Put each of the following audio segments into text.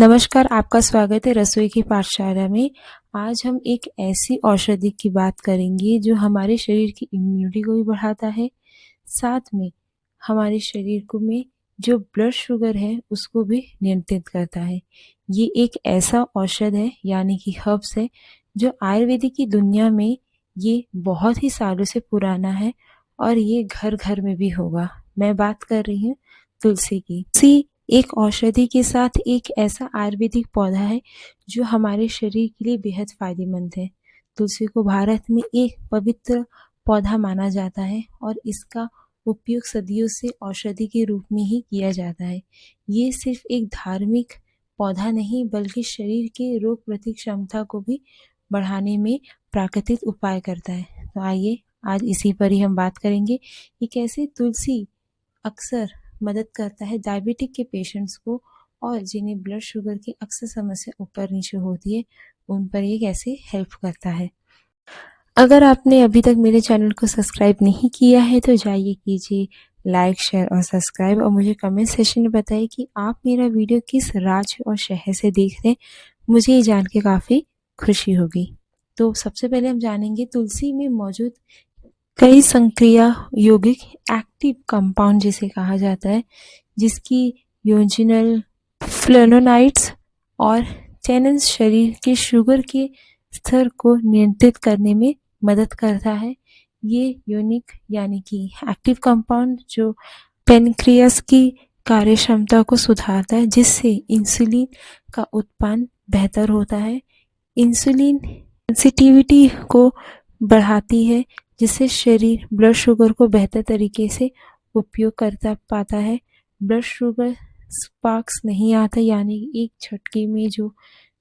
नमस्कार, आपका स्वागत है रसोई की पाठशाला में। आज हम एक ऐसी औषधि की बात करेंगे जो हमारे शरीर की इम्यूनिटी को भी बढ़ाता है, साथ में हमारे शरीर को में जो ब्लड शुगर है उसको भी नियंत्रित करता है। ये एक ऐसा औषध है यानी कि हर्ब्स है जो आयुर्वेदिक की दुनिया में ये बहुत ही सालों से पुराना है और ये घर-घर में भी होगा। मैं बात कर रही हूँ तुलसी की। तुलसी एक औषधि के साथ एक ऐसा आयुर्वेदिक पौधा है जो हमारे शरीर के लिए बेहद फायदेमंद है। तुलसी को भारत में एक पवित्र पौधा माना जाता है और इसका उपयोग सदियों से औषधि के रूप में ही किया जाता है। ये सिर्फ एक धार्मिक पौधा नहीं बल्कि शरीर के रोग प्रतिरोधक क्षमता को भी बढ़ाने में प्राकृतिक उपाय करता है। तो आइए आज इसी पर ही हम बात करेंगे कि कैसे तुलसी अक्सर मदद करता है डायबिटिक के पेशेंट्स को और जिन्हें ब्लड शुगर की अक्सर समस्या ऊपर नीचे होती है उन पर ये कैसे हेल्प करता है। अगर आपने अभी तक मेरे चैनल को सब्सक्राइब नहीं किया है तो जाइए कीजिए लाइक शेयर और सब्सक्राइब और मुझे कमेंट सेक्शन में बताइए कि आप मेरा वीडियो किस राज्य और शहर से देख रहे हैं। मुझे ये जान के काफ़ी खुशी होगी। तो सबसे पहले हम जानेंगे तुलसी में मौजूद कई संक्रिया यौगिक एक्टिव कंपाउंड जिसे कहा जाता है, जिसकी योजिनल फ्लेवोनोइड्स और टैनिन्स शरीर के शुगर के स्तर को नियंत्रित करने में मदद करता है। ये यूनिक यानी कि एक्टिव कंपाउंड जो पेनक्रियास की कार्यक्षमता को सुधारता है जिससे इंसुलिन का उत्पादन बेहतर होता है। इंसुलिन सेंसिटिविटी को बढ़ाती है जिससे शरीर ब्लड शुगर को बेहतर तरीके से उपयोग करता पाता है। ब्लड शुगर स्पाइक्स नहीं आता यानी एक झटके में जो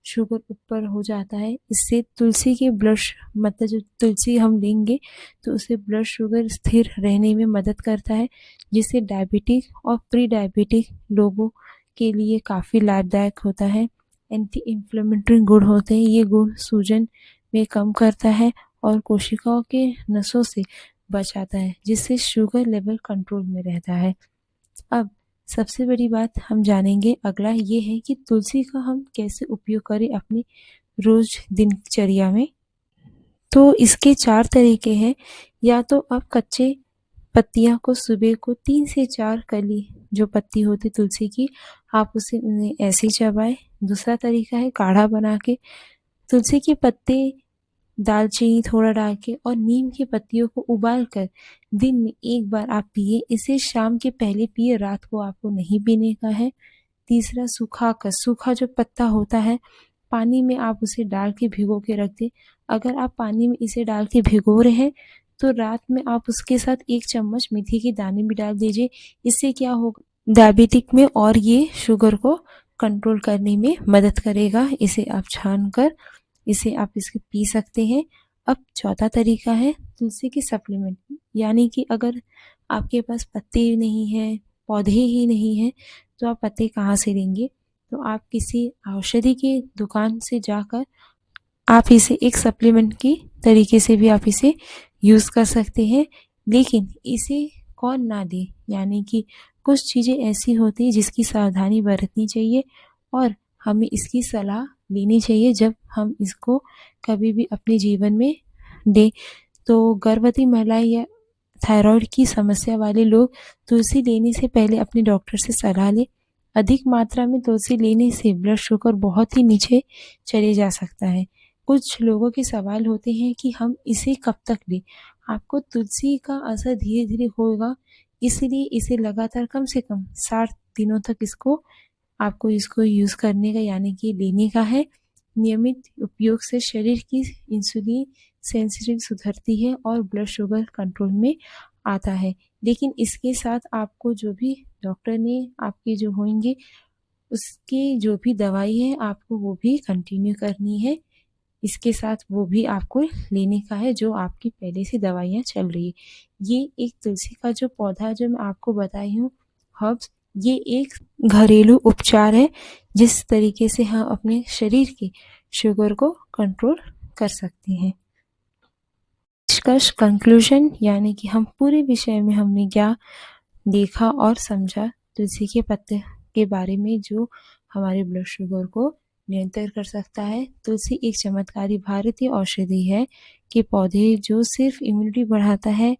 शुगर ऊपर हो जाता है। इससे तुलसी के मतलब जो तुलसी हम लेंगे तो उससे ब्लड शुगर स्थिर रहने में मदद करता है जिससे डायबिटिक और प्री डायबिटिक लोगों के लिए काफ़ी लाभदायक होता है। एंटी इन्फ्लेमेटरी गुण होते हैं, ये गुण सूजन में कम करता है और कोशिकाओं के नसों से बचाता है जिससे शुगर लेवल कंट्रोल में रहता है। अब सबसे बड़ी बात हम जानेंगे अगला ये है कि तुलसी का हम कैसे उपयोग करें अपनी रोज दिनचर्या में। तो इसके 4 तरीके हैं। या तो आप कच्चे पत्तियां को सुबह को 3 से 4 कली जो पत्ती होती तुलसी की आप उसे उन्हें ऐसे ही चबाएं। दूसरा तरीका है काढ़ा बना के तुलसी के पत्ते दालचीनी थोड़ा डाल के और नीम की पत्तियों को उबाल कर दिन में एक बार आप पिए। इसे शाम के पहले पिए, रात को आपको नहीं पीने का है। तीसरा सूखा जो पत्ता होता है पानी में आप उसे डाल के भिगो के रख दें। अगर आप पानी में इसे डाल के भिगो रहे हैं तो रात में आप उसके साथ 1 चम्मच मेथी के दाने भी डाल दीजिए। इससे क्या होगा डायबिटिक में और ये शुगर को कंट्रोल करने में मदद करेगा। इसे आप छान कर इसे आप इसके पी सकते हैं। अब चौथा तरीका है तुलसी की सप्लीमेंट यानी कि अगर आपके पास पत्ते नहीं हैं, पौधे ही नहीं हैं तो आप पत्ते कहाँ से लेंगे? तो आप किसी औषधि की दुकान से जाकर आप इसे एक सप्लीमेंट की तरीके से भी आप इसे यूज़ कर सकते हैं। लेकिन इसे कौन ना दे यानी कि कुछ चीज़ें ऐसी होती हैं जिसकी सावधानी बरतनी चाहिए और हमें इसकी सलाह लेनी चाहिए जब हम इसको कभी भी अपने जीवन में दें। तो गर्भवती महिलाएं या थायराइड की समस्या वाले लोग तुलसी लेने से पहले अपने डॉक्टर से सलाह लें। अधिक मात्रा में तुलसी लेने से ब्लड शुगर बहुत ही नीचे चले जा सकता है। कुछ लोगों के सवाल होते हैं कि हम इसे कब तक लें? आपको तुलसी का असर धीरे-धीरे होगा, इसलिए इसे लगातार कम से कम 60 दिनों तक आपको इसको यूज़ करने का यानी कि लेने का है। नियमित उपयोग से शरीर की इंसुलिन सेंसिटिविटी सुधरती है और ब्लड शुगर कंट्रोल में आता है। लेकिन इसके साथ आपको जो भी डॉक्टर ने आपके जो होंगे उसकी जो भी दवाई है आपको वो भी कंटिन्यू करनी है। इसके साथ वो भी आपको लेने का है जो आपकी पहले से दवाइयाँ चल रही है। ये एक तुलसी का जो पौधा जो मैं आपको बताई हूँ हर्ब्स, ये एक घरेलू उपचार है जिस तरीके से हम अपने शरीर की शुगर को कंट्रोल कर सकते हैं। निष्कर्ष कंक्लूजन यानी कि हम पूरे विषय में हमने क्या देखा और समझा तुलसी के पत्ते के बारे में जो हमारे ब्लड शुगर को नियंत्रित कर सकता है। तुलसी एक चमत्कारी भारतीय औषधि है कि पौधे जो सिर्फ इम्यूनिटी बढ़ाता है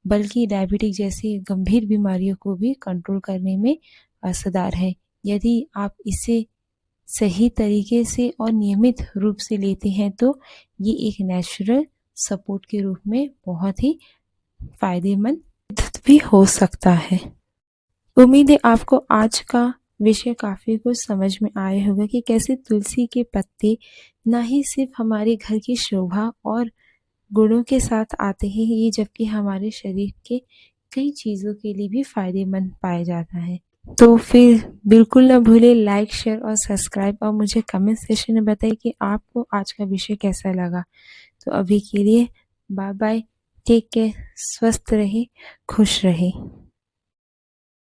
बल्कि डायबिटीज जैसी गंभीर बीमारियों को भी कंट्रोल करने में असरदार है। यदि आप इसे सही तरीके से और नियमित रूप से लेते हैं तो ये एक नेचुरल सपोर्ट के रूप में बहुत ही फायदेमंद भी हो सकता है। उम्मीद है आपको आज का विषय काफी कुछ समझ में आया होगा कि कैसे तुलसी के पत्ते ना ही सिर्फ हमारे घर की शोभा और गुणों के साथ आते हैं ये, जबकि हमारे शरीर के कई चीज़ों के लिए भी फायदेमंद पाया जाता है। तो फिर बिल्कुल ना भूले लाइक, शेयर और सब्सक्राइब, और मुझे कमेंट सेक्शन में बताइए कि आपको आज का विषय कैसा लगा। तो अभी के लिए बाय बाय, टेक केयर, स्वस्थ रहे, खुश रहे।